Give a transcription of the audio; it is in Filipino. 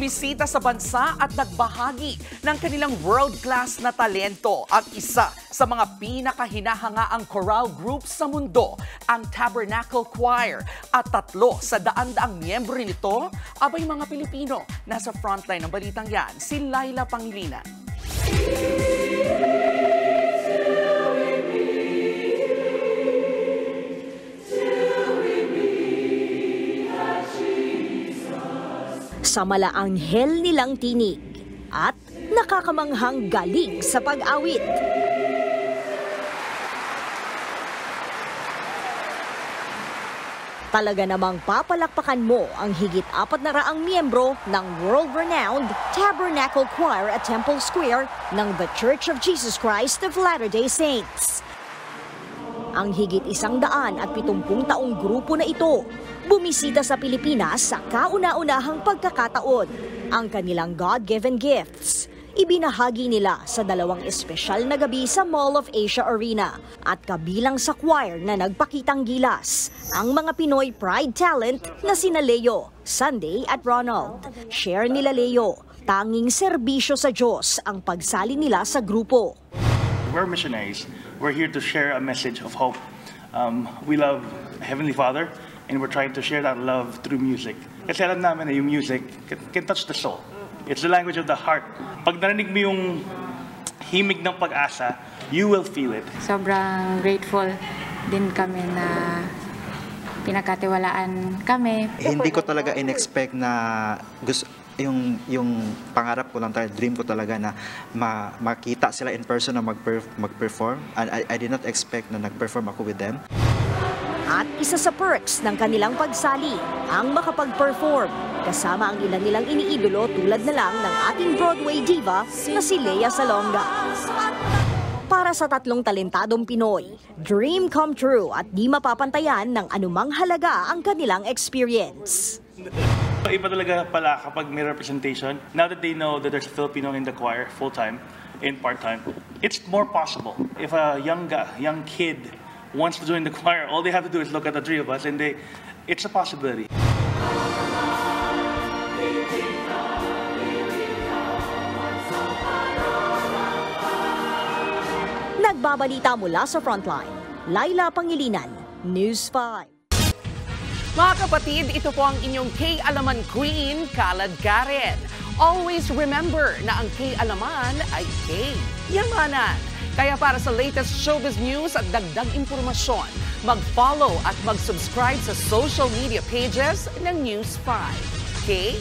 bumisita sa bansa at nagbahagi ng kanilang world-class na talento. Ang isa sa mga pinakahinahangaang choral group sa mundo, ang Tabernacle Choir. At 3 sa daan-daang miyembro nito, abay mga Pilipino. Nasa frontline ng balitang yan, si Laila Pangilinan. Sa malaanghel nilang tinig at nakakamanghang galing sa pag-awit. Talaga namang papalakpakan mo ang higit 400 miyembro ng world-renowned Tabernacle Choir at Temple Square ng The Church of Jesus Christ of Latter-day Saints. Ang higit 170 taong grupo na ito bumisita sa Pilipinas sa kauna-unahang pagkakataon. Ang kanilang God-given gifts, ibinahagi nila sa 2 espesyal na gabi sa Mall of Asia Arena at kabilang sa choir na nagpakitang gilas, ang mga Pinoy pride talent na sina Leo, Sunday at Ronald. Share nila Leo, tanging serbisyo sa Diyos ang pagsali nila sa grupo. We're missionaries. We're here to share a message of hope. We love Heavenly Father, and we're trying to share that love through music. Kasi alam namin na yung music can touch the soul. It's the language of the heart. Pag narinig mo yung himig ng pag-asa, you will feel it. Sobrang grateful din kami na pinagkatiwalaan kami. Hindi ko talaga in-expect na gusto yung pangarap ko lang talaga, dream ko talaga na makita sila in person na mag-perform. And I did not expect na nag-perform ako with them. At isa sa perks ng kanilang pagsali, ang makapag-perform. Kasama ang ilan nilang iniidolo tulad na lang ng ating Broadway diva na si Lea Salonga. Para sa 3 talentadong Pinoy, dream come true at di mapapantayan ng anumang halaga ang kanilang experience. Iba talaga pala kapag may representation. Now that they know that there's a Filipino in the choir full-time and part-time, it's more possible. If a young kid wants to join the choir, all they have to do is look at the 3 of us and it's a possibility. Nagbabalita mula sa Frontline, Laila Pangilinan, News 5. Mga kapatid, ito po ang inyong K-Alaman Queen, Kalad Karen. Always remember na ang K-Alaman ay K-Yamanan. Kaya para sa latest showbiz news at dagdag impormasyon, mag-follow at mag-subscribe sa social media pages ng News 5. Okay?